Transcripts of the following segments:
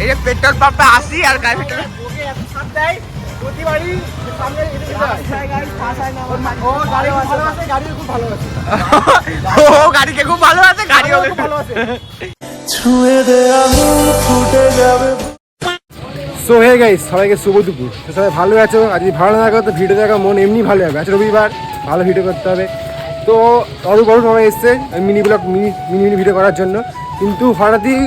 এই যে পেট্রোল পাম্পে আসি আর গাড়ি ও গাড়িকে খুব ভালোবাসে, গাড়িও খুব ভালোবাসে। সো হে গাইস, সবাইকে শুভ দুপুর। তো সবাই ভালো আছো? আর যদি ভালো না থাকো তো ভিডিও দেখা মন এমনি ভালো হবে। আজকে রবিবার, ভালো ভিডিও করতে হবে। তো অরূপ সবাই এসছে মিনি ব্লগ মিনি ভিডিও করার জন্য। কিন্তু হঠাৎই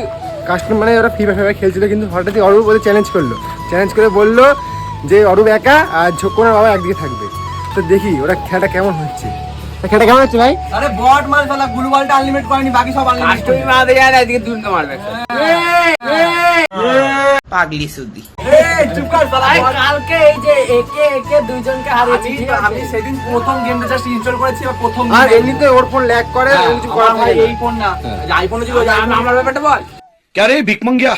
কাস্টমার মানে ওরা ফ্রি ফায়ার খেলছিল, কিন্তু হঠাৎই অরূপ ওদের চ্যালেঞ্জ করলো। চ্যালেঞ্জ করে বললো যে অরূপ একা আর ঝোঁকোনার বাবা একদিকে থাকবে। তো দেখি ওরা খেলাটা কেমন হচ্ছে। খেলাটা কেমন হচ্ছে ভাই? আরে বট মাল শালা গ্লোবালটা আনলিমিটেড করেনি, বাকি সব আনলিমিটেড। কাস্টমার মারতে যায় না, এদিকে দুনকে মারবে। পাগলি সুদি। চুপ কর শালা। কালকে এই যে একে একে দুইজনকে হারিয়েছি। আমি সেদিন প্রথম গেমটা জাস্ট ইনস্টল করেছি, বা প্রথম আর এমনিতে ওর ফোন ল্যাগ করে, কিছু করার ভাই নাই। এই ফোন না, আইফোনে যদি আমার ব্যাপারটা বল। क्या रे भिक मंगिया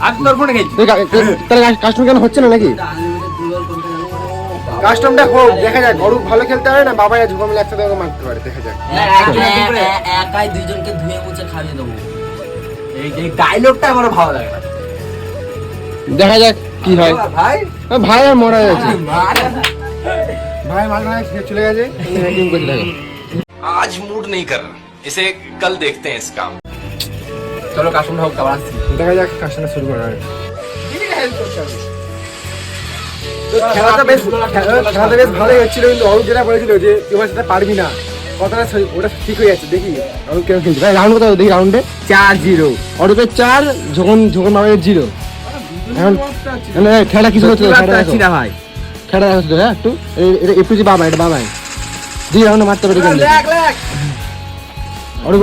আজ তোর ফোনে গেছি। তাহলে কাস্টমার কেন হচ্ছে না নাকি? কাস্টমটা হোক, দেখা যাক। অরূপ ভালো খেলতে পারে না, বাবা ঝুঁকো মিলে একসাথে ওকে মারতে পারে, দেখা যাক। একাই দুইজনকে ধুয়ে মুছে খাইয়ে দেবো। এই ডায়লগটা আমার ভালো লাগে না। দেখা যাক কি হয়। ভাই ভাই আর মরা যাচ্ছে, ভাই মাল না চলে গেছে। आज मूड नहीं कर रहा इसे कल देखते हैं इसका চলো কাস্টমার হোক, আবার আসছি। দেখা যাক কাস্টমার শুরু করা হয়। খেলাটা বেশ ভালোই হচ্ছিল, কিন্তু অরূপ যেটা বলেছিল যে এবার সেটা পারবি না, কথাটা ওটা ঠিক হয়ে যাচ্ছে। দেখি অরূপ কেমন খেলছে। ভাই রাউন্ড কত দেখি? রাউন্ডে 4-0 অরূপের 4, যখন বাবার 0। এখন খেলা কিছু হচ্ছে না ভাই, খেলা হচ্ছে হ্যাঁ একটু একটু যে বাবা, এটা বাবাই 2 রাউন্ডে মারতে পারে। অরূপ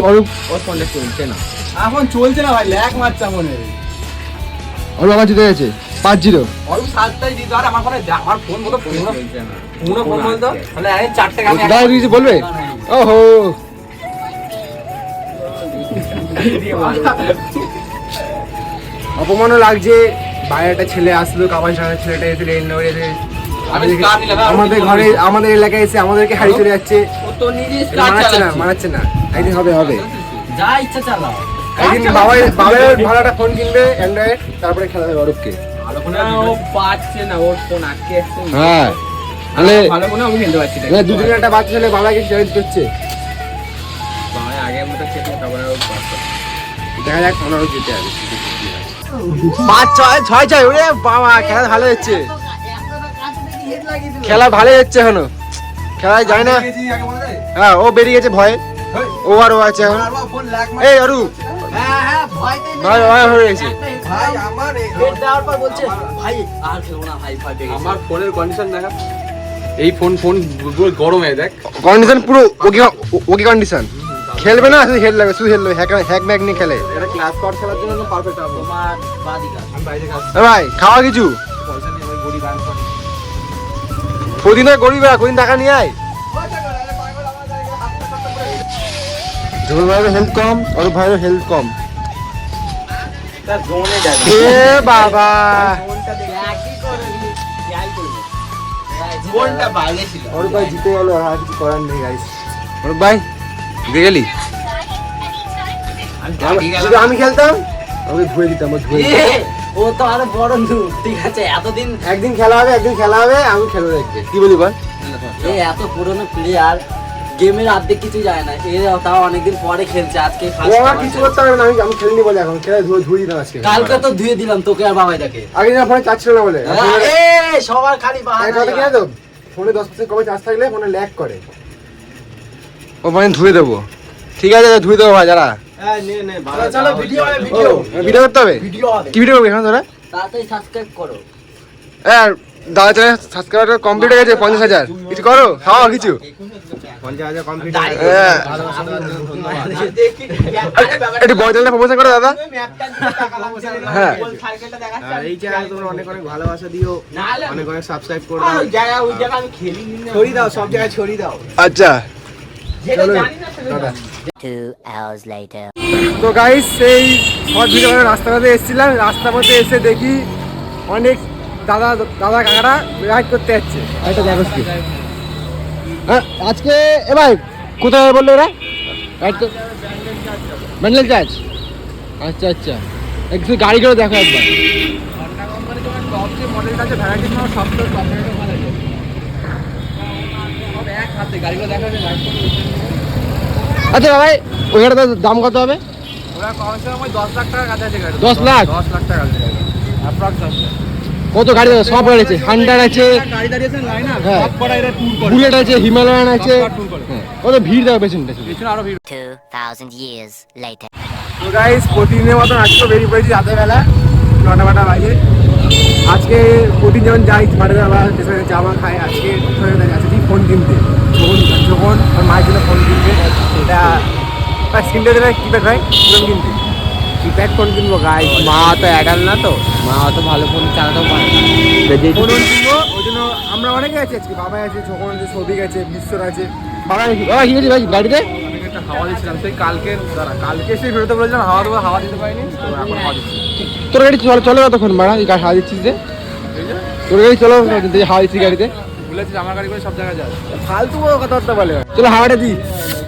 ওর ফোনটা চলছে না এখন, চলছে না ভাই, ল্যাগ মারছে মনে। অরূপ আবার জিতে গেছে 5-0। অরূপ 7টাই দিত, আর আমার ফোনে আমার ফোন মতো পুরো ফোন বলতো, তাহলে এই 4টে গান দাদা কিছু বলবে? ওহো অপমানও লাগছে। বাইরেটা ছেলে আসলো, কাবাই সাহেবের ছেলেটা এসে আমাদের এলাকায় এসে আমাদেরকে হারিয়ে চলে যাচ্ছে। ও তো নিজে স্টার্ট মানাচ্ছে না। একদিন হবে যা ইচ্ছা চালাও। একদিন বাবার ভাড়াটা ফোন কিনবে অ্যান্ড্রয়েড, তারপরে খেলা হবে অরূপকে। ও পাচ্ছে না, ওর ফোন আটকে আছে। হ্যাঁ তাহলে ভালো মনে আমি খেলতে পারছি না। দুদিন একটা বাচ্চা ছেলে বাবাকে চ্যালেঞ্জ করছে। আগের মতো খেতে তারপরে দেখা যাক ওনারও জিতে যাবে। 5-6 ওরে বাবা, খেলা ভালো হচ্ছে, খেলা ভালোই হচ্ছে এখনো, খেলায় যায় না। হ্যাঁ ও বেরিয়ে গেছে ভয়ে, ও আর ও আছে এখন। এই অরূপ ভাই হয়ে গেছে। ভাই আমার বেড দেওয়ার পর বলছে ভাই আর খেলবো না, ভাই ভয় পেয়ে গেছে। আমার ফোনের কন্ডিশন দেখা, এই ফোন পুরো গরমে দেখ, কন্ডিশন পুরো ওকে কন্ডিশন। খেলবে না, শুধু খেলবে, হ্যাক ম্যাক নিয়ে খেলে। এটা ক্লাস কর খেলার জন্য পারফেক্ট হবে। তোমার বাদিকা আমি বাইরে কাজ ভাই খাওয়া কিছু পয়সা নিয়ে ওই গড়ি ব্যাংক করে প্রতিদিন গরিব, কোনদিন টাকা নিয়ে আয়। ঝোল ভাইয়ের হেলথ কম, অরূপ ভাইয়ের হেলথ কম। তার জোনে যাবে। এ বাবা ফোনটা দেখে কি করে ইয়াই করবে। ফোনটা বাইরে ছিল। অরূপ ভাই জিতে গেল, আর কিছু করার নেই গাইস। অরূপ ভাই জিতে গেলি। যদি আমি খেলতাম আমি ধুয়ে দিতাম, ও তো আরো বড় নূর। ঠিক আছে, এতদিন একদিন খেলা হবে, আমি খেলবো দেখতে। কি বলি বল? এই এত পুরনো প্লেয়ার, গেমের অর্ধেক কিছু যায় না, এ তাও অনেকদিন পরে খেলছে। আজকে ও আমার কিছু করতে হবে না, আমি খেলিনি বলে এখন খেলা ধুয়ে দিতাম আজকে। কালকে তো ধুয়ে দিলাম তোকে আর বাবাইদাকে। আগে না ফোনে চার্জ ছিল না বলে। সবার খালি কথা কি জানো, ফোনে 10% কমে চার্জ থাকলে ফোনে ল্যাগ করে। ও মানে ধুয়ে দেবো, ঠিক আছে ধুয়ে দেবো ভাই। যারা হ্যাঁ নে চলো ভিডিও ভিডিও করতে হবে, কি ভিডিও করবি এখন তোরা? তাড়াতাড়ি সাবস্ক্রাইব করো। দাদা চ্যানেল সাবস্ক্রাইবার কমপ্লিট হয়ে গেছে 50,000। কিছু করো, খাওয়া কিছু। 50,000 কমপ্লিট। একটু বড় চ্যানেলে প্রমোশন করো দাদা। হ্যাঁ আর এই চ্যানেলে তোমরা অনেক ভালোবাসা দিও, অনেক সাবস্ক্রাইব করে দাও। ওই জায়গা আমি খেলি ছড়ি দাও, সব জায়গায় ছড়ি দাও। আচ্ছা চলো দাদা। 2 hours later. তো গাইস সেই শর্ট ভিডিও রাস্তা পথে এসেছিলাম, রাস্তা পথে এসে দেখি অনেক দাদা কাকারা রাইড করতে যাচ্ছে। এটা দেখো কি হ্যাঁ আজকে এ ভাই কোথায় বললো ওরা রাইড ব্যান্ডেল চার্জ? আচ্ছা একটু গাড়িগুলো দেখো একবার। হন্ডা কোম্পানি তোমার টপ যে মডেলটা আছে ভ্যারাইটি তোমার সব তো টপ রেটও ভালো আছে সব এক হাতে গাড়িগুলো দেখা যাচ্ছে লাইট করে আচ্ছা ভাই ওই গাড়িটার দাম কত হবে? ওরা কমসে কম 10 লাখ টাকার কাছে আছে গাড়ি 10 লাখ? 10 লাখ টাকা আছে গাড়ি অ্যাপ্রক্স আছে কত গাড়ি আছে? সব গাড়ি আছে, হান্টার আছে, গাড়ি দাঁড়িয়েছে লাইন আপ হ্যাঁ। সব করা এটা ট্যুর করে বুলেট আছে, হিমালয়ান আছে, সব ট্যুর করে কত ভিড় দেখো পেছনটা। পিছনে আরো ভিড় 2,000 years later. তো গাইস প্রতিদিনের মতন আজকে বেরিয়ে পড়েছি রাতের বেলা 9টা বাজে। আজকে প্রতিদিন যেমন যাই মাঠে যাওয়া স্টেশনে জামা খাই, আজকে আজকে ফোন কিনতে যখন ওর মায়ের জন্য ফোন কিনতে এটা স্ক্রিনটা দেবে কিপ্যাড ভাই ফোন কিনতে কিপ্যাড ফোন কিনবো গাইস। মা তো অ্যাডাল না, তো মা অত ভালো ফোন চালাতেও পারে না, ফোন কিনবো। ওই জন্য আমরা অনেকে আছি আজকে, বাবা আছে, যখন আছে, সবিক আছে, বিশ্বর আছে। বাবা কি আছে ভাই গাড়িতে? একটা হাওয়া দিচ্ছিলাম সেই কালকে সেই বেরোতে বলেছিলাম হাওয়া দেবো, হাওয়া দিতে পারিনি তো এখন হাওয়া দিচ্ছি। তোর গাড়ি চলে কতক্ষণ মারা গাড়ি হাওয়া দিচ্ছিস যে? তোর গাড়ি চলো হাওয়া দিচ্ছি গাড়িতে, বলেছিস আমার গাড়ি করে সব জায়গায় যাস ফালতু কথাবার্তা বলে। চলো হাওয়াটা দিই,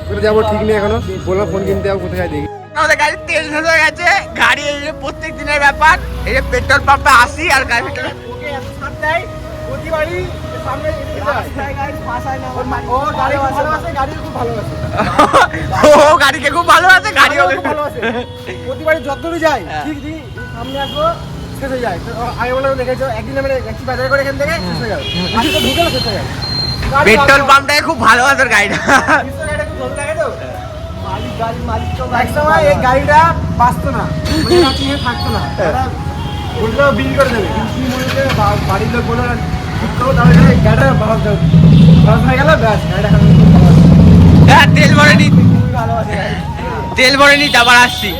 কোথায় যাবো ঠিক নেই এখনো, বললাম ফোন কিনতে যাবো, কোথায় দেখি। আমাদের গাড়ির তেল শেষ হয়ে গেছে, গাড়ি এই যে প্রত্যেক দিনের ব্যাপার, এই যে পেট্রোল পাম্পে আসি আর গাড়ি পেট্রোল ওকে এত সাথ দেয় প্রতিবারই সামনে ও গাড়ি ভালোবাসে, গাড়ি খুব ভালোবাসে, ও গাড়িকে খুব ভালোবাসে, গাড়ি ওকে ভালোবাসে। প্রতিবারই যতদূরই যাই ঠিক সামনে আসবো শেষ হয়ে যায়। আগে বলে দেখেছো একদিন আমরা একটি বাজার করে এখান থেকে শেষ হয়ে যাবে, আজকে তো ঢুকে শেষ হয়ে যাবে। পেট্রোল পাম্পটাকে খুব ভালোবাসে গাড়িটা। একসময় এই গাড়িটা বাঁচতো না, থাকতো না, বললো বিল করে দেবে, কিন্তু কি মনে হচ্ছে বাড়ির লোক বলে ঠিক করবো, তাহলে গাড়িটা খরচ হয়ে গেল, ব্যাস গাড়িটা হ্যাঁ তেল ভরে নি, ভালোবাসে। তেল ভরে নি আবার আসছি।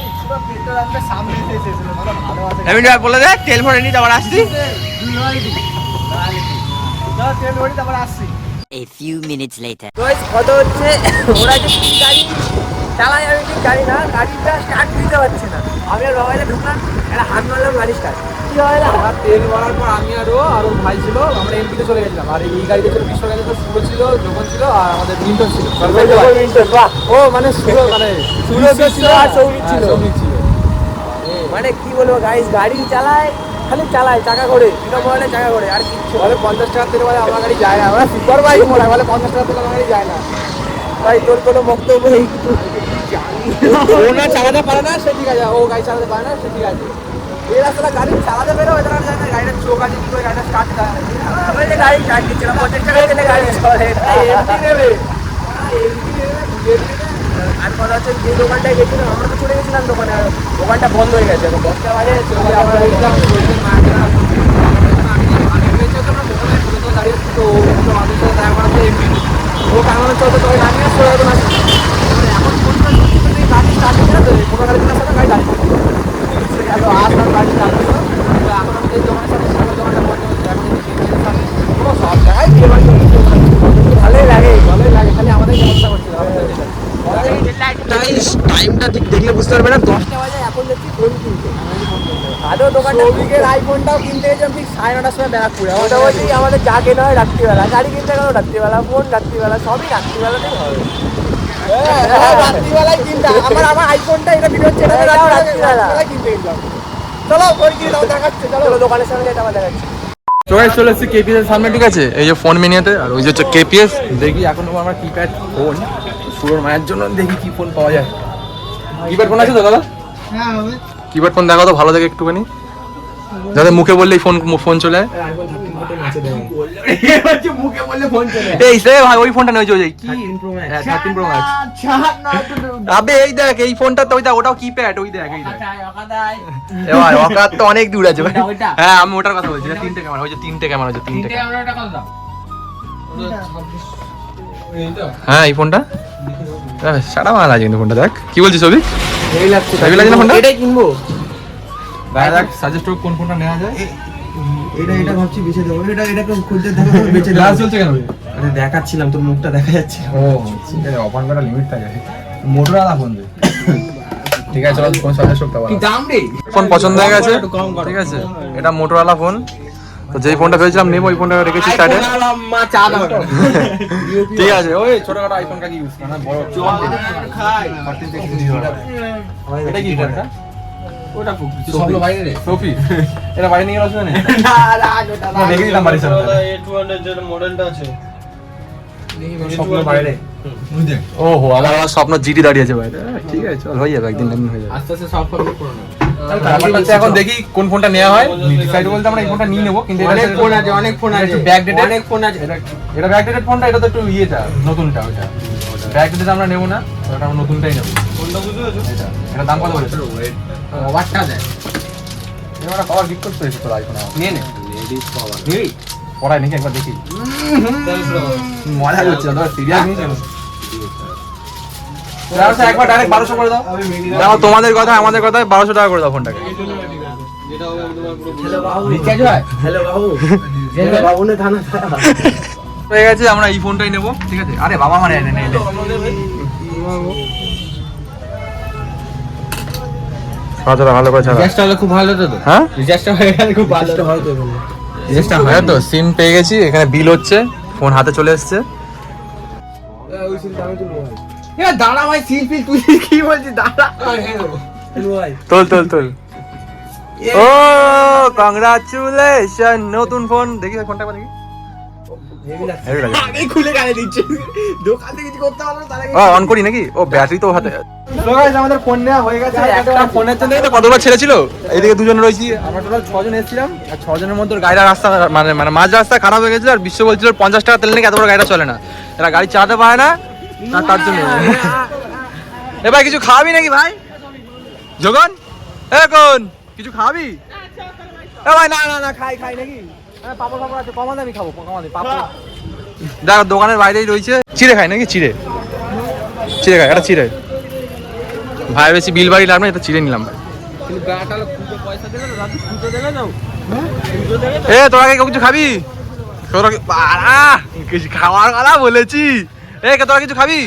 পেট্রোল পাম্পের সামনে এসে এসেছিল, ভালোবাসে। রবীন্দ্র ভাই বলে দে তেল ভরে নি আবার আসছি। তেল ভরি তারপর আসছি। A few minutes later. কত হচ্ছে ওরা যে গাড়ি চালায়, আমি ঠিক জানি না, গাড়িটা স্টার্ট দিতে পারছে না। আমি আর বাবাইলে ঢুকলাম, একটা হাত মারলাম, গাড়ি স্টার্ট কি হয় না। আমার তেল ভরার পর আমি আর ওর ভাই ছিল, আমরা এমপিতে চলে গেছিলাম। আর এই গাড়িতে ছিল বিশ্ব গাড়িতে তো সুরো ছিল, যোগন ছিল, আর আমাদের মিন্টন ছিল। ও মানে সুরো, মানে সুরো ছিল আর সৌমিক ছিল। মানে কি বলবো গাইস, গাড়ি চালায় খালি চালায় চাকা করে, বলে চাকা করে, আর কিচ্ছু বলে 50 টাকা তেল বলে আমার গাড়ি যায় না। আমরা সুপার বাইক মনে হয়, বলে 50 টাকা তেল আমার গাড়ি যায় না। তাই তোর কোনো বক্তব্য নেই? ও না চালাতে পারে না সে ঠিক আছে, ও গাড়ি চালাতে পারে না সে ঠিক আছে। এই রাস্তাটা গাড়ি চালাতে পেরে ওই জায়গায় যায় না, গাড়িটা চোখ আছে কি করে গাড়িটা স্টার্ট দেয়। আমি যে গাড়ি স্টার্ট দিচ্ছিলাম 50 টাকা তেলে গাড়ি চলে, এমনি নেবে। আর কথা হচ্ছে যে দোকানটায় গেছিলাম আমরা তো চলে গেছিলাম দোকানে, আর দোকানটা বন্ধ হয়ে গেছে। 10টা বাজে আমরা গেছিলাম ভালোই লাগে, ভালোই লাগে, খালি আমাদের ব্যবস্থা করছিল। টাইমটা ঠিক দেখলে বুঝতে পারবে না, 10টা বাজে এখন দেখছি ফোন কিনতে। আদৌ দোকানটা সৌভিকের আইফোনটাও কিনতে গেছিলাম ঠিক 9:30টার সময় ব্যারাকপুরে। মোটামুটি আমাদের যা কেনা হয় রাত্রিবেলা, গাড়ি কিনতে গেলেও রাত্রিবেলা, ফোন রাত্রিবেলা, সবই রাত্রিবেলাতেই হবে। রাত্রিবেলায় কিনতে আমার আইফোনটা এটা ভিডিও হচ্ছে, এটা রাত্রিবেলায় কিনতে গেছিলাম। চলো ফোন কিনে দাও, দেখাচ্ছে, চলো দোকানের সামনে যেটা আমার দেখাচ্ছে। চলে এসেছি কেপিএস সামনে, ঠিক আছে? এই যে ফোন মিনিয়াতে, আর ওই যে হচ্ছে কেপিএস। দেখি এখন আমার কিপ্যাড ফোন সুরোর মায়ের জন্য, দেখি কি ফোন পাওয়া যায়। কিপ্যাড ফোন আছে তো দাদা? হ্যাঁ হবে। কিপ্যাড ফোন দেখো তো ভালো দেখে একটুখানি, যাতে মুখে বললেই ফোন চলে যায়। এই সে ভাই ওই ফোনটা নয়, ওই কি 13 Pro Max। আবে এই দেখ এই ফোনটা তো, ওই দেখ ওটাও কিপ্যাড, ওই দেখ এই দেখ। এ ভাই ওকাত তো অনেক দূর আছে ভাই। হ্যাঁ আমি ওটার কথা বলছি, 3টে ক্যামেরা, ওই যে 3টে ক্যামেরা, ওই যে 3টে ক্যামেরাটা কত দাম? হ্যাঁ এই ফোনটা সারা মাল আছে কিন্তু ফোনটা, দেখ কি বলছিস সবই এই লাগছে, হেভি লাগছে না ফোনটা? এটাই কিনবো। দেখ সাজেস্ট করো কোন ফোনটা নেওয়া যায়। এটা ভাবছি বেঁচে দেবো, এটা খুলতে দেখো বেঁচে গ্লাস চলছে কেন? আরে দেখাচ্ছিলাম, তোর মুখটা দেখা যাচ্ছে। ও ঠিক আছে, অফার করা লিমিট থাকে। মোটরোলা ফোন দে, ঠিক আছে? চলো ফোন সাজেস্ট করতে পারো। দাম রে ফোন পছন্দ হয়ে গেছে, ঠিক আছে? এটা মোটরোলা ফোন, তো যেই ফোনটা ভেবেছিলাম নেবো ওই ফোনটা রেখেছি সাইডে। মা চা দাও। ঠিক আছে, ওই ছোটখাটো আইফোন কাকে ইউজ করে না, বড় খাই এটা কি ফোনটা? ওটা স্বপ্ন বাইরে রে সোফি এটা বাইরে নিয়ে গেল না না রাগ ওটা না দেখে দিলাম বাড়ির সামনে A200 যে মডেলটা আছে স্বপ্ন বাইরে ওহো আমার স্বপ্ন জিটি দাঁড়িয়েছে বাইরে ঠিক আছে চল হয়ে যাবে একদিন হয়ে যাবে আস্তে আস্তে সব কমপ্লিট করো না ব্যাপারটা হচ্ছে এখন দেখি কোন ফোনটা নেওয়া হয় ডিসাইড বলতে আমরা এই ফোনটা নিয়ে নেবো কিন্তু অনেক ফোন আছে অনেক ফোন আছে ব্যাক ডেটেড অনেক ফোন আছে এটা ব্যাক ডেটেড ফোনটা এটা তো একটু ইয়েটা নতুনটা ওটা ব্যাক ডেটেড আমরা নেবো না ওটা আমরা নতুনটাই নেবো কোনটা বুঝতে পেরেছো এটা দাম কত বলেছে ওয়াটটা দেয় এটা পাওয়ার গিফট করতে হয়েছে তোর আইফোন নিয়ে নে লেডিস পাওয়ার নিবি পড়াই নাকি একবার দেখি মজা করছে তোর সিরিয়াস নিয়ে চলো একবার ডাইরেক্ট 1200 করে দাও দেখো তোমাদের কথা আমাদের কথা 1200 টাকা করে দাও ফোনটাকে যেটা হবে তোমার পুরো হ্যালো বাবু রিচার্জ হয় হ্যালো বাবু হ্যালো বাবু নে থানা হয়ে গেছে আমরা এই ফোনটাই নেবো ঠিক আছে আরে বাবা মানে এনে নে ছাড়া ভালো করে ছাড়া রিচার্জটা হলে খুব ভালো তো হ্যাঁ রিচার্জটা হয়ে গেলে খুব ভালো হয় তো রিচার্জটা হয় তো সিম পেয়ে গেছি এখানে বিল হচ্ছে ফোন হাতে চলে এসেছে ওই সিলটা আমি তুলবো ভাই এ দাঁড়া ভাই সিলফি তুই কি বলছিস দাঁড়া ভাই তোল ও কংগ্রাচুলেশন নতুন ফোন দেখি ফোনটা দেখি হেভি লাগে আগে খুলে গায়ে দিচ্ছে দোকান থেকে কিছু করতে পারলো তার আগে ও অন করি নাকি ও ব্যাটারি তো হাতে তো গাইস আমাদের ফোন নেওয়া হয়ে গেছে একটা ফোনের জন্য তো কতবার ছেড়ে ছিল এইদিকে দুজন রয়েছি আমরা টোটাল 6 জন এসেছিলাম আর 6 জনের মধ্যে গাড়ির রাস্তা মানে মাঝ রাস্তা খারাপ হয়ে গেছে আর বিশ্ব বলছিল 50 টাকা তেল নাকি এত বড় গাড়িটা চলে না এরা গাড়ি চালাতে পারে না আর তার জন্য এ ভাই কিছু খাওয়াবি নাকি ভাই জগন এ কোন কিছু খাওয়াবি এ ভাই না খাই নাকি পাপড় আছে কমা দামি খাবো কমা দামি পাপড় দেখ দোকানের বাইরেই রয়েছে চিড়ে খাই নাকি চিড়ে খাই এটা চিড়ে ভাই বেশি বিল বাড়ি লাগবে এটা চিড়ে নিলাম ভাই এ তোরা কি কিছু খাবি তোরা কিছু খাওয়ার কথা বলেছি এ তোরা কিছু খাবি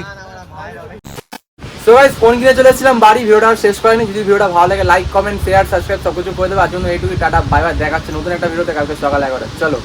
সো গাইস ফোন কিনে চলে এসেছিলাম বাড়ি ভিডিওটা শেষ করেনি যদি ভিডিওটা ভালো লাগে লাইক কমেন্ট শেয়ার সাবস্ক্রাইব সব কিছু করে দেবে আর জন্য এইটুকু টাটা বাই বাই দেখাচ্ছে নতুন একটা ভিডিওতে কালকে সকাল 11 চলো